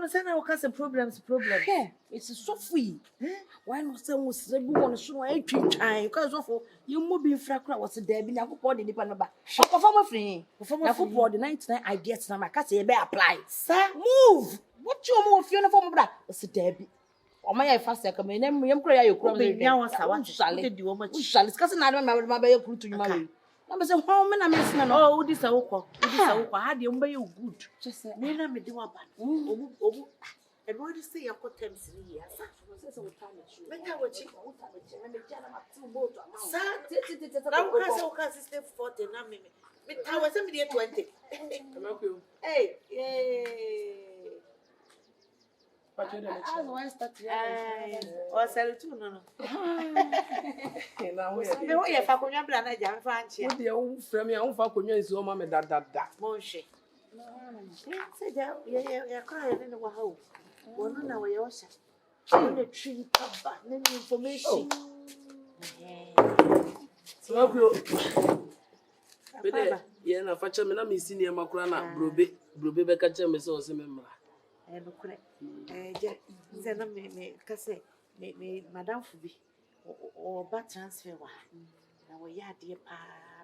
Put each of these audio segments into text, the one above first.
one say na waka say problems. Yeah, it's so free. Why not say was the one so I twitwan because of you mo be infra was there be Yakopɔ de nipa no ba. Perform free. Yakopɔ de 99 ideas na maka say be apply. Sir, Move. What you mo feel na for mo bra? Was there be. O ma ya fast come na yem kura ya yekura be nya won sa what shale. di wo ma chi. Shale skase na ma be yakuru to nyuma we. Na be say how me na me sina no. Oh, udi sa wokɔ. Ha de mba ye good. Just say Me na me de wa ba. Obu. Everybody say your terms in here. Sir, Meta wachi. Sir, now can system 40 na me. Me ta wa say me dey 20. Hey, I want start. O sell too no. Me wo ye fa konwa bla na ja fa anche. Wo de wo frɛ me a wo fa konwa nsi o ma me da. Mo hwe. Say ja ye cry ne wa ha o. Wono na we yo sha. She dey treat cover no information. So ko bede ye na fa kyɛ me na me si ne makura na brobe be ka kyɛ me sɛ o se me mra. No kure. Je nze na me ka say me madam Fubi o ba transfer wa. Na we ya de pa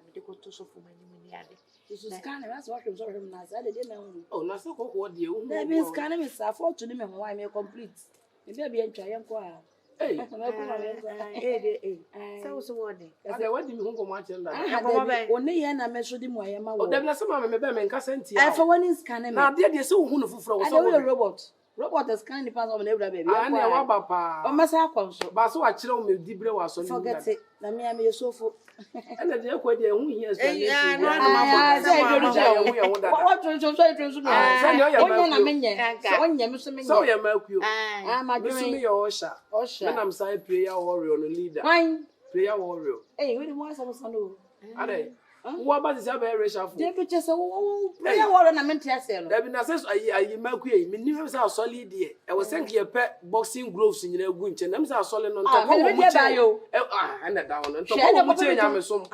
me de ko to so fu mani ni ade. So scan that's what I'm sorry na say dey na wu. Oh na so ko de wo. Na be scan me sa for to me why me complete. Me be ntwa ye nko a. Hey. So what dey? Ade wadi me hu ko ma kyɛ Ah, one ye na me so di mo ye ma wo. O da na se ma me be me nka senti I for one scan me. na ade se wo hu no foforo wo I so know robot. Robot is scanning the pass of the every baby. Ah na wa ba pa. O masa akwanso. Ba so wa kyerɛ wo me dibre wa so ni. Forget it. Na me am so fo. Ena de ko de hu hia explanation. No ma What so me. Onya na menye. So onya me so menye. So ya makuo. Ah ma Me so dwen. me yo osha. Me nam sai prayer warrior no leader. Why? Prayer warrior. Eh, we dey mo asa so no. Ade. Wo ba se be reshafu. Dey picture say wo prayer warrior na mente ase no. Da bi na se ayi makuo yi me ni se asole die. E wo senk ye pe boxing gloves nyina gu nche. Nam se asole no nto ko mo che. Ana da wono nto ko mo che nya me som.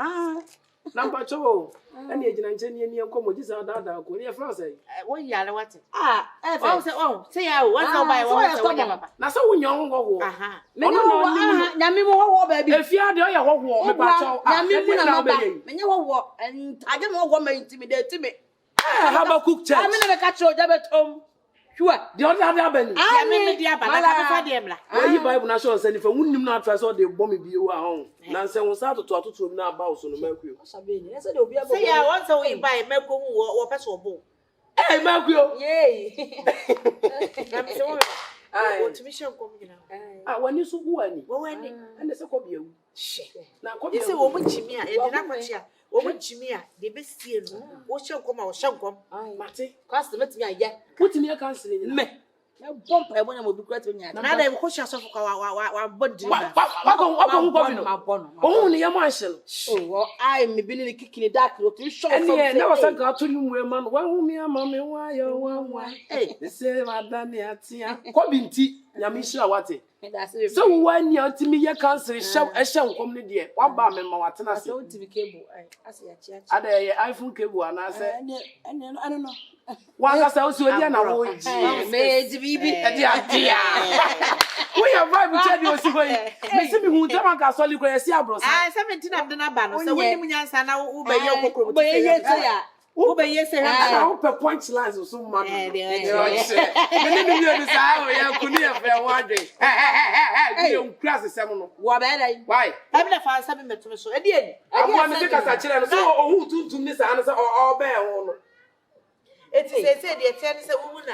Na mpa cho. Ana e gina nche ni enko mo gisa da ko ni e France. What yale what? Say ya o what buy what papa. Na se wo nyon wo. Me no nyame mo wo ba bi. Efia de o ye wo me pa cho. Nyame mu na ba. Me nya wo age me wo ma intimidate me. How about cook church? Me na me ka cho jabetom. Sure. The other abani. Ya me dia ba na ka fa de mla. Why you Bible na show say if wunnim na try so dey bomb bi wo ahon. Na say won sa atoto na ba so no makuo. Sabe ni. Say de obi abo. Say ya once we buy mako mu wo person obo. Eh makuo. Yey. Na me say wo. O timi hye nkom gina. Wani so hu ani. Wo wani. Ene se ko bia wu. Na ko bia. Say wo mu chimi a e de na kwachi a. Wo mu chimi a de be sie no. Wo hye nkom a wo hye nkom. Mate. Customer timi aye. Wotimi cancel ni. Me. Na bomb e bonya mo bi kura timi nya. Na da ko hye asofu ka wa body. Wako. Oh ni yamo ahye no. Oh, I me bi ni kikini dark lo timi show from. Ene na wasa ga to ni mu ma no. Wa hu mi ama me wa yo wa. Eh, se madani atia. Ko bi nti nyame hira wate. So when you timi ye cancel ehye nkom ne de wa ba me ma watena se. So timi cable ase ya chia. Ada ye iPhone cable ana se. I don't know. Wanga sa osi odi na wo ji. Me di bibi. E di adia. We your vibe che di osi go yi. Me se mi hu tema ka soli ko ye si abrosa. 17 am de na ba no se woni mu nyansa na wo be ye kokoro. Wo ye ye ya. Wo be ye se ha na wo pe punch lines so ma no. Me ni million sa o ya kuni e fe wa dwe. Bi o class sem no. Wo be dai. Why? Abi na fa sa be metum so. E di eni. Abo me se ka sa kire no so o hu tuntum ni sa no se o be ho no. Eti se de tie ni se wu na.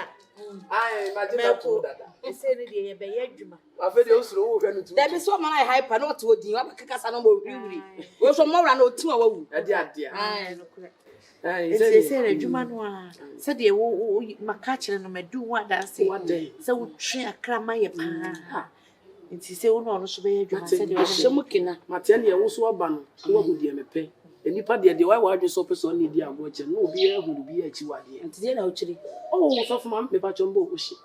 Ai imagine that too dada. Se ni de ye be ye adwuma. Afa de osuro wo hwe no tu. Da be so ma na hyper na oto odin wa kaka sa no mo wuri. Wo so mo wura na otu a wawu. E di adia. Ai no kure. Ai se de adwuma no a. Se de wo maka kire no medu wa da se. Se wo twe akra ma ye pa. Enti se wo no so be ye adwuma se de wo shemukina. Mate na ye wo so oba no. Wo hu de mepe. Enipa de why wadwe so person need dia go che no obi ehuru bi achi wade enti na ochiri oh so fuma me pa chombo o hye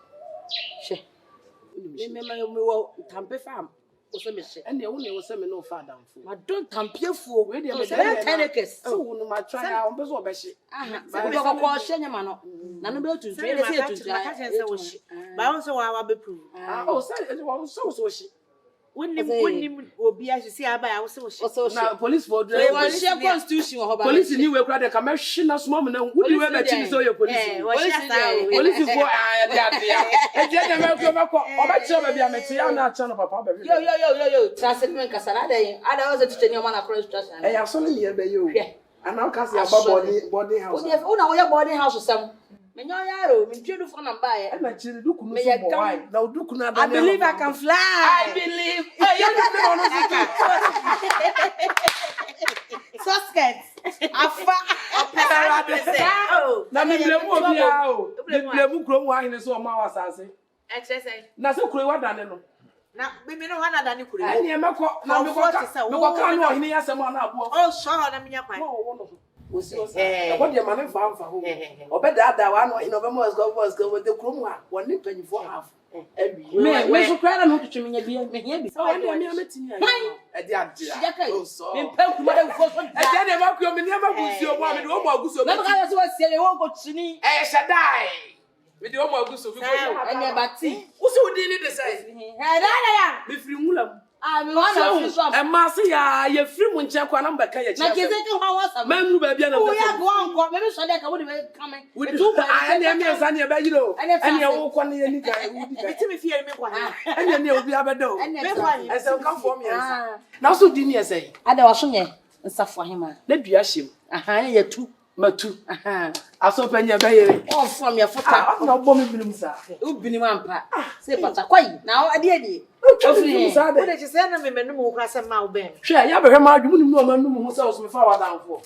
me wo tampe farm Wose me she. And the only was me no father. Ma don tampiefuo. We dey So me 10 acres. So no ma try am be so be she. Aha. Se be ko hye nyama no. Na no be otu Say tue ma se ka etu say wo hye. Ba won so wa be prove. Oh, so she. Wonnim obi ahye aba ya wo so wo hye. Na police for So you want share constitution ho ba. police ni we kra de ka me hye na so mo na wudi we be chi so ye police. Wo hye asa. Police for ya e je na me ko oba che ba bia me ti ya na che no papa ba bi. Yo. Transmitment kasana dey. Ada was to tell you man across situation. Eh ya so ni ye be yo. And now cause ya body house. Una wo boarding house sam. Me nyo yaro, me twa du for na ba ye. And na chiri duku no so mo why. Na duku na da. I believe I can fly. I believe. Hey, you don't Suskets. Afa. Oh. na me blemu obi a o. Me blemu krom wa hine so ma wasase. Exercise. Na so kuro wa dane no. Na me no wana dani kure. Eni me ko na me ko ka no hine ya sema na abo. Oh, sure na me nya kwan. Osi what the man fa ho. Obeda da wa no hine obemo go with the krom wa woni panyifo half. Me so kra na no twetwe me nya bia me hia bi. So when me ametini ayi. E di ade. Oh so. Me pa kuma e fo so. E di de ma ku me ne ma gusuo mo me de o mo agusuo. Na ka so wasie wo go chini. Eh shadai. Me de o mo agusuo bi ko. Anya bati. Wo se odi ni de sai. Ya. Me firi mulam. Me wana fi so. E ma se ya ye firi mu nche kwa na mbeka ye Na keze ke ho wasa. Ma nru ba bia na. Wo ya go anko, me so de ka wo de be kame. We do anya me nsa ne ba yiro. Anya wo kwa ne ye ni ka wudi ka. Biti me fie me kwa. Anya ne obi abedo. Me kwa. Ese ka fo me nsa. Na so di ni ese. Ada wa so nye nsafo hema. Na dua hyem. Aha ye tu. Matu. Aha. Aso panya ba yere. O fo me fota. Na obo me bilim sa. Ubini mampa. Se pata kwai. Na ade. Ofri sa de. Wo de che say na me menum wo kwa se ma wo ben. Hwe ya behwe ma adwum ni mu ma num ho sa o so me fa wa danfo.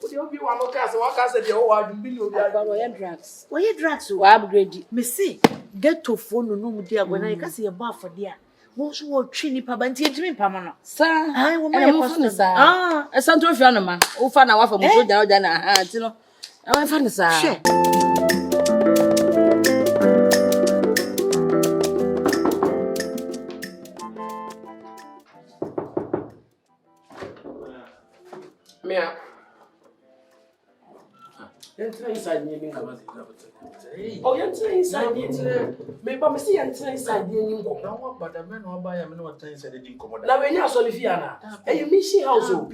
Wo de obi wa no ka se wa ka se de o wa adwum bi ni obi Agba wo ye drugs. Wo ye drugs o. Wa upgrade. Me see get to phone no mu dia go na ye ka se ye ba afode a. Wo so wo twi ni pa ba nti edimi pa ma no. Sa. Ai wo ma ye ko sa. Esanto fi no ma. Wo fa na wa fa mu so ja na aha ti no. Wa fa ni sa. Hwe. Mia. Enter inside me come. Oh, enter inside me. Me ba me see enter inside me ni nko. Na wa bada me na oba ya me na wata inside the nkomo Na we nya so lifi ana. Eh mission house o.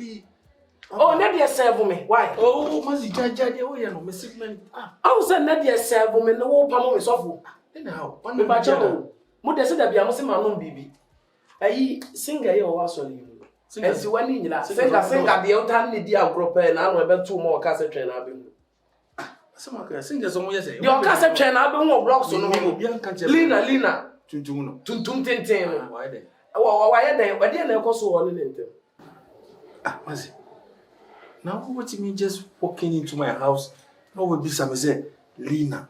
Oh, na dey serve me. Why? Oh, mazi jaja de o ya no me segment. I was say na dey serve me no wo pam me sofo. Anyhow, Me ba cho. Mo dey say da bia mo se ma no bibi. Ayi singer ye o wa so ni. Ensi wani nyina. Singer de o tan ni di agro pe na no e be to mo ka se twen na be mu. Sama ka singa so mo ye say. Di o ka se twen na be mu blocks no mo. Bi an ka che. Lina. Tuntum no. Tuntum tenten no. Why dey? Wa ye den, we dey na ekoso wo ne ntem. Mazi. Now what you mean just walking into my house? No will be some say Lina.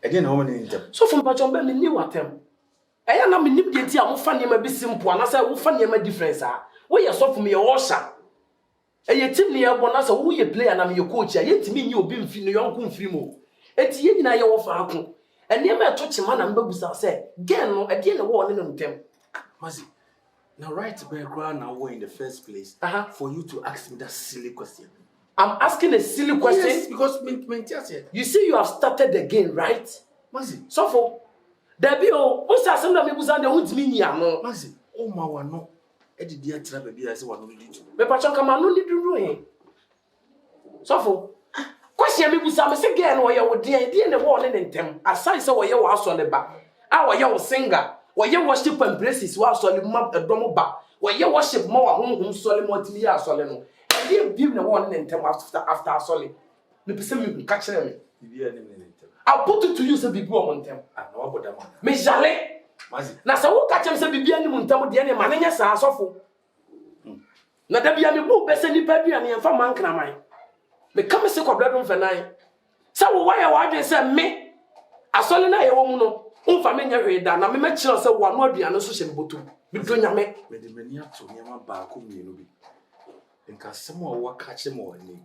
Again na woman in them. So from Pachombe me ni watem. Eya na me nim de ti a wo fa ne ma bi simple na say wo fa ne ma difference a. Wo ye so for me ye wo sha. Eye team ne ye bo na say wo ye player na me ye coach a ye timi nyi obi mfi no yonko mfiri mo. Eti ye nyina ye wo fa ako. Ene ma to chima na mbabusa say gen no ade ne wo ne no ntem. Mazi. Now right background now we're in the first place for you to ask me that silly question. I'm asking a silly question. Yes, because you see you have started the game, right? Mazi. So for there be o say asem na me buza de huntimi nya no. Mazi. O ma wa no. E di dia tra baby I say wa no need to. Me pa chonka ma no need do he. So for question me buza me say girl no ye wo de ne wo ne ntem. Aside say wo ye wo aso le ba. A wo ye wo singer. Wo ye worship and praises wo aso le ma edom ba. Wo ye worship ma wa honhom so le mo timi ya aso le no. E dey bim ne wo ne ntem after aso le. Me pese me ka kire me. Bibia ne ntem. I'll put it to you say bibi o montem. No aboda man. Me jale. Mazi. Na say wo ka kire say bibi ani montem de ne ma ne nya sa asofo. Na da bia me bu be say nipa bia ne yemfa man kraman. Me come say kwabladom fenan. Say wo why wa dwen say me asole na ye wo mu no. Unfa me nya hwe da na me ma kire say wo no aduane so hye botu. Me do nyame. Me de mani ato nyama ba ko mienu bi. Nka semo wo ka kire mo ni.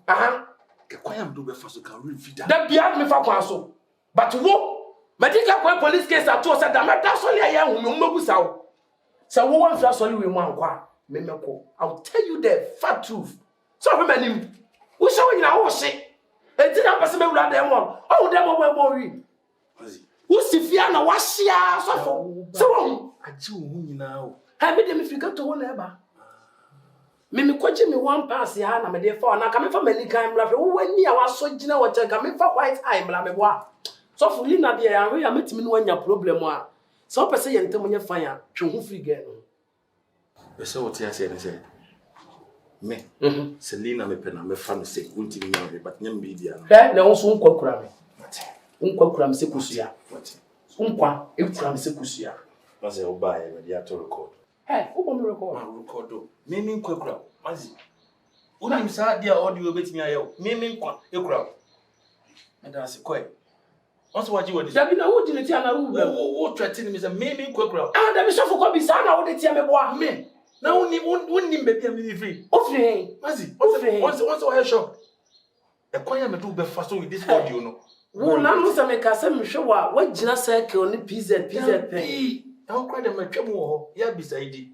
Ke kwayam do be fa so ka refida. Da bia me fa kwa so. But wo medical police case at all said that my that's only I am who mabusa wo. So we want to sorry we want kwa. I'll tell you the fat truth. So remember, we saw you now say. And then I'm passing me around them one. Oh, them more we. Who's if you are now washia so I do now. I made them if you got to one ever. Mimi kwache me one pass ya na me dey for na come for many kind mra wo wani a waso gina wo che come for white eye mra me boa so for lina dey ya we ametimi no anya problem a so person ye ntem nya fan a twe ho free girl no be say what you say me Selena me pena me fa no say ultimi nya but nyam bi dia eh na wo so nkwa kura me se kusua nkwa e kura me se kusua na say oba e ready to record who want to record? Record. Mimi nkwa. Mazi. Una misa dia audio betimi ayo. Mimi nkwa ekura. Enda se koi. Once waji wodi. Dabi na wo dineti ana ru bra. Wo threaten me say mimi nkwa ekura. Ah, dabi so for ko bi sa na wo de tie me boa. Me. Na woni baby am ni free. O free. Mazi. Free. Once wa shop. E kwanya me do be fast with this audio no. Wo na no se me ka se me hwe wa gina circle ni PZ pen. How cry them matwam wo ya bisaidi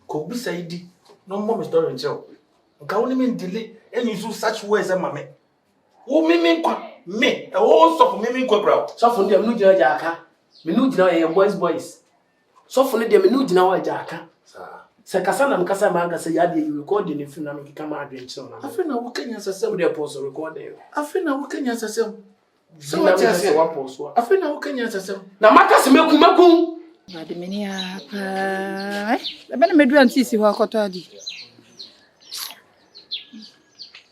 ko bisaidi no more me story ncheo nka woni me delay and use such words am me wo mimi nkwa me e wo so for mimi nkwa bra so for dem no gina jaka me no gina ye boys so for dem me no gina wa jaka se kasa na mkasa manga se ya dey record ni film na me kama adventure na afena wo kanya sasem dey pause recording afena wo kanya sasem so what you say wa pause afena wo kanya sasem na maka se meku Mademini apa? Ebe me dua ntisi ho akoto adi.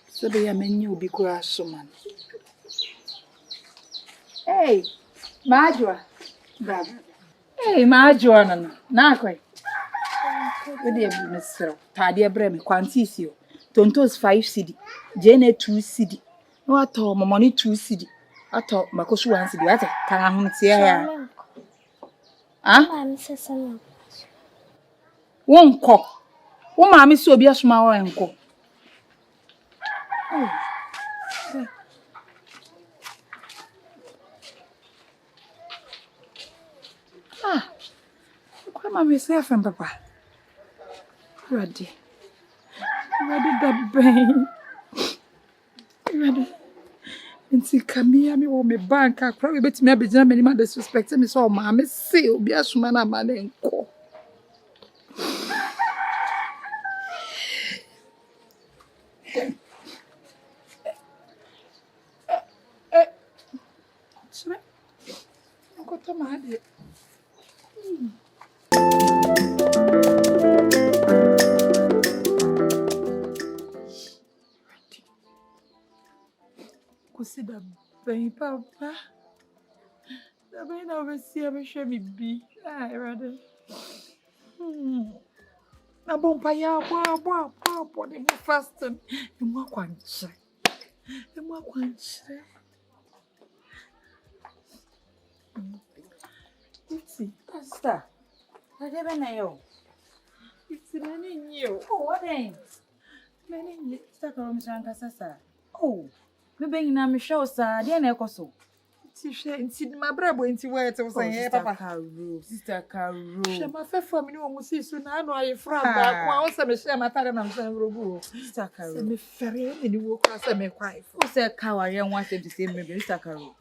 Sebe ya menyi obi kura soman. Hey, majwa. Baba. Hey, majwa nana. Na kwai. Odi e bu mesro. Tade e bre me kwantisi o. Tontos 5 cedi. Jene 2 cedi. No ato momoni 2 cedi. Ato makosu 1 cedi. Ate kan ho tie ya. I'm saying, Won ko. Wo ma me se obi asoma wo enko. Kwa ma me se afem papa. Ready da ben. Ready. Nti kamia mi wo me bank akra we betimi abegina me ni ma disrespect me so ma me se obi asoma na ma na enko. Sure. Ko to ma de. Consider bem papa. Da bem na obesia me chame bi. Ai, rather. Na bom pai a boa de mo fast. E mo akwanche. Iti, pastor. Ade be na yo. Iti na ni yo. Oh, what then? Many ni. Sta ka ro msanga sasa. Oh, me be nyina me hwe osa, de na ekoso. Ti hwe nti ma brabo nti wa ete wo san papa. Sister Caro. Hwe ma fefo mi ni wo musi su na anu aye fra ba kwa wo se me hwe ma tare na msan robu. Sister Caro. Se me fere ni wo kwa se me kwai fo. Who say kawari and want them to say me, Sister Caro?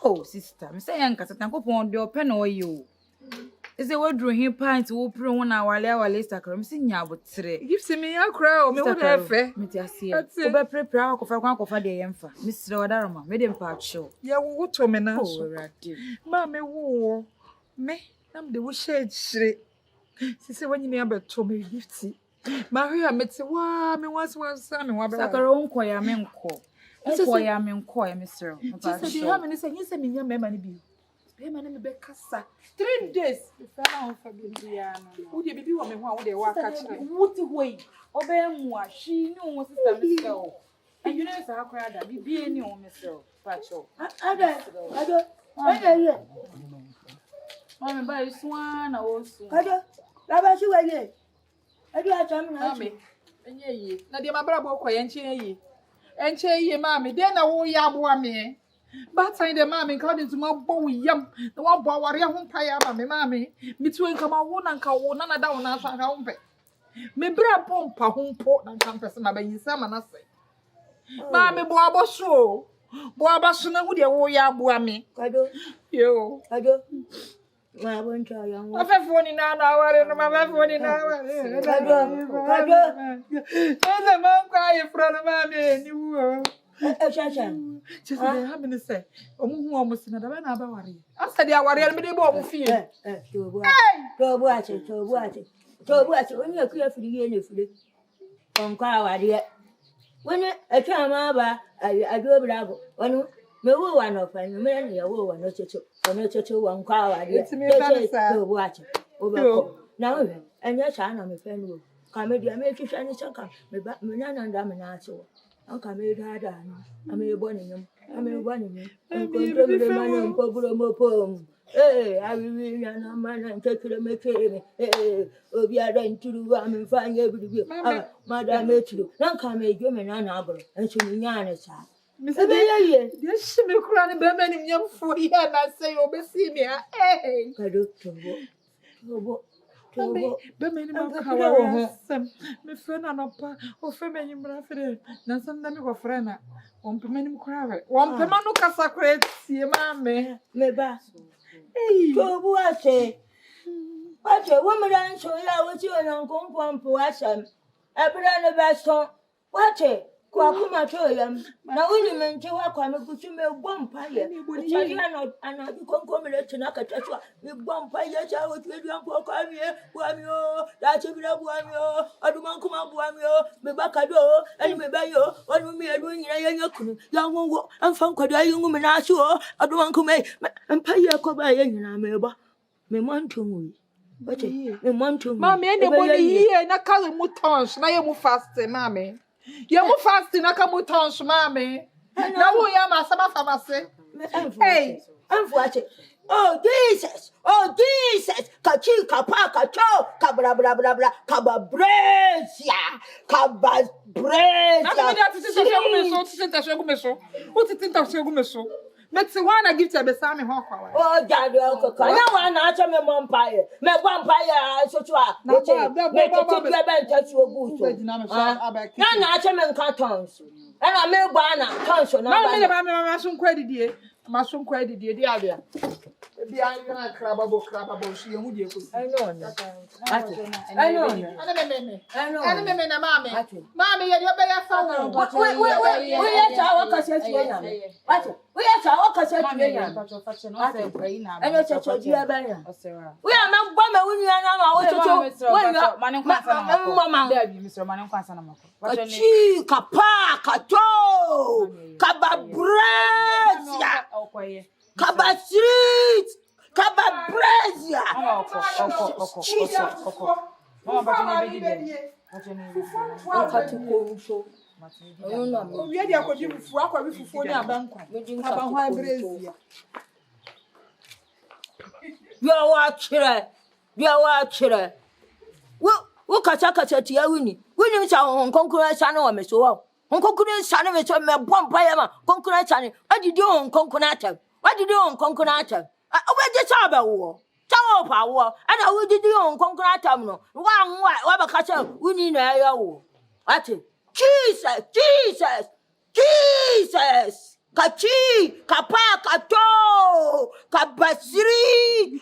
Oh, sister, me say yanka sa tanko pon de open o you. Is it what drew him pint wo pre won awale Sister Caro? Me say nya abotre. Give se me akra o me wo de fe. Me ti ase. Wo be prepare akofa de yemfa. Me sire wadaroma, me de mpa cho. Ya wo to me na Oh, so. radi. Ma me wo me nam de wo share chire. Sisi wanyi me abeto me gifti. Ma hwe a meti wa me wansa me wa be. Sister Caro unko ya me nko. Unko ya me nko ya me sire. Just say ha me say nyese me nya mema ne bi. Mema ne me be kasa. 3 days. Fa na ho fa bia no. Wo de bibi wo me ho a wo de wa ka chire. Wuti hoyi. Obe mu a hwi ni wo sister me sire o. And you know say akora da bibi ni wo me sire. Pacho. Ada. Mami ba iswa na wo su. Ada. Laba si waye. Adu atam na. Mami, enye yi. Na de mabra bo kwa yenche yi. Enche yi mami, de na wo ya bo ame. But I the mammy according to my boy yam, the one boy warrior home pie mammy, between come a one and call none down as I home pay. Me bra pompa home port and campus my baby some and I say. Mammy boaba so. Boaba sooner would your warrior boami. Kado, Yo. kado. Ma won't try young. My phone in an hour and my phone in an hour. Kado. There's a man crying in front of mammy. You Shashan. just having to say, almost another man about worry. I said, I worry, I'll be able to feel. To watch it. When you're clear for the year, if you come car, dear. When a child, I do bravo. When no one of them, many a woman, no to one car, dear. To watch it. Over now, and your son, I'm a friend. Come, dear, make you shiny sucker. Me none and damn Uncle made her down. I may born in him. I'm control the money and Pogromo poem. I will be a man and take the make oh, we are going to do and find every week. Madame, you don't come a woman an arbor and she will yarn a child. Mr. Yes, she may cry and be many young for here and I say, oh, see me. Hey, I do to but many more me friend and up or family brother. Nansen never go friend. One permanent crowd. One permanent cassacrate, see, mammy. Meba. Hey, to watch it. Watch a woman and show you what you and Uncle Pump watch them. I put on the best on. Watch it. Kwakuma toyam na woni menche wakwa mekuchi me bompa ye chali ana konkomele tunaka tachwa me bompa ye cha wotwedu ampo kwami o da chebira buami o adumankuma buami o me bakado eni me bayo wonu me adu nyina ye nyakunu ya wonwo amfa nkwado ayungu me na asu o adumankuma ampa ye koba ye nyina me ba me mantumu bache me mantumu mama ene boni ye na kale mutons na ye mu fast mama. You move fast in a camutons, mammy. Now we are my summer pharmacy. Hey, I'm watching. Oh, Jesus! Kachi, kapaka, cho, kabra, bra, bra, bra, kababrezia, kababrezia. What is it? Let's one I give to a besame hawk. Oh, Daddy, Uncle, I want to answer me, vampire. Me vampire, so to are. Make a good touch your boots. None answer me cartons. And I may banner, tons on my some credit, dear. Mushroom credit, dear. Be I crab she would you. I know. Mammy, you're better phone. We are our cassette. We are our cassette. I know such a dear banner. We are not bomber when you are now. Mr. Manon, Kapa, Kato, Kababrezia, Kaba Street, Kababrezia. You are watching. What catch a winning? Winning sound concurrent channel or Miss Wow. Concurrent channel is a vampire, concurrent channel. What did you on concurrent? What did you on concurrent? I went the Saba war. Tower power, and I would do on concurrent terminal. One white, what a catcher winning a war. What it? Jesus! Kachi, Kapa, Kato, Kabasri.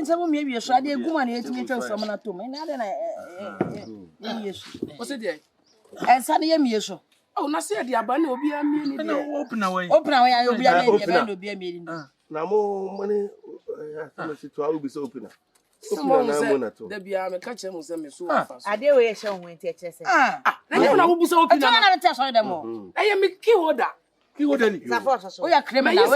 Some maybe a shady woman is me from someone to me. What's it there? And Sunday, yes. Oh, not say the Abani will be a meaning. Open away. I will be a meeting. Now more money will be so open. Someone said there be a catcher who sent me so fast. I dare wear show when teacher said. I will be so open. I tell them more. I am a key order. We are criminal.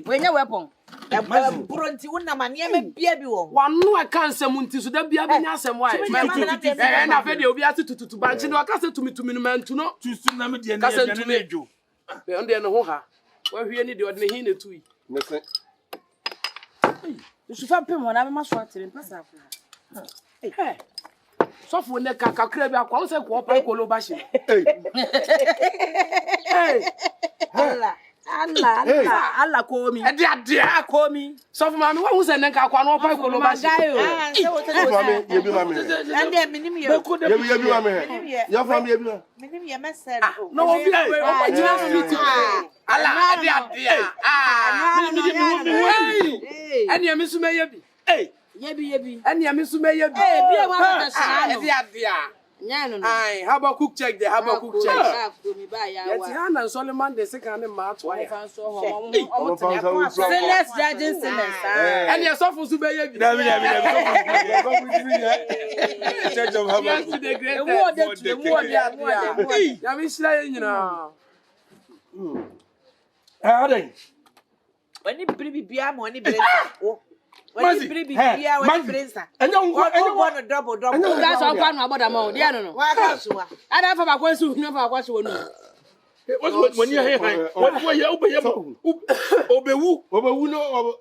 When your weapon. Bronti wona mane bia bi wo one no aka nsem nti so da bia bi nya asem wa na fe de obi ase tututu banche no aka se tumi no mantu no tusu na me de na edwo be on de no ho ha wa hwie ni de ode ne hin na tu yi mese you should find pem wona me maso atere mpasa afo sɔfo ne kakra bi akwa sɛ ko pa ko lo ba hye Allah call me. Adia Call me. sɔfo ma me wo sɛ ne kakwa no pa ko lo ba hye Mami, you be mami. And then minimum You be mami. Your family be mami. minimum your message. no obi o jina for me to ala adia ɛne me so meyɛ bi Yebi. ɛne me so meyɛ bi Bi e wa ta sna no. adia Nya no no. ai Habakkuk check the Habakkuk check Ko mi ba ya yɛte wa. ha na Solomon de sika ne ma to ayɛ Fan so ho. Sinners Sinners judging sinners. ɛne sɔfo so bɛyɛ bi Church of Heaven. yes to the great Emu ode tu, emu ode. ya me hyira yɛ nyinaa Aden. When you bring bia mo ni brensa. When Mazi, you bring hey, bia when you Mazi. brensa. Enyo What enyo one double. Guys on kwanu aboda ma o dia no no. Wa ka so wa. Ada fa ba kwansu, hu fa kwase wonu. when you hear when you obewu no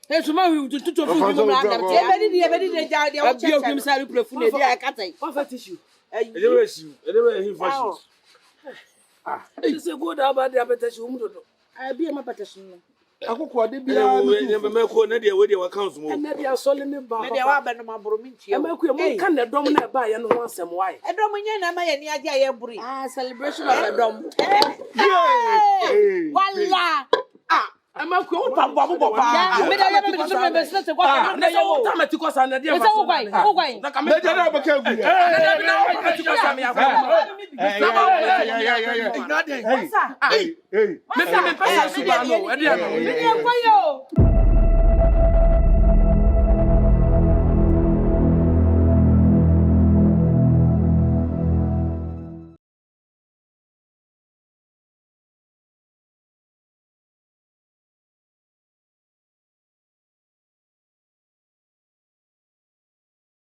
Eh suma hu tutu fu mi mo adam te. Ebedi de ja de o Abi o kim sari prefu na dia akatai. what for tissue anyway he fashion it say go down bad diabetes mu dodo Abi e ma patation no. Akoko de bia. me ko na dia we dia wa council mo ɛna dia sɔle ne ba Me de wa ba no maboro mi ntie. ɛma ku mo kan na dɔm na ba yɛ no ho asɛm wae Edom nye na ma ye ni age aye buri. Celebration of the dom. Walla. ɛma ku o pa bo pa Ya, me da ya me so me be se ko na sɛ wo ta mati ko sa na dia Me fa say wo kwai. na ka me Me jana ba ka gu. na mati ko sa me ya Hey. me pesa su ba no ɛde Me dey kwai yo.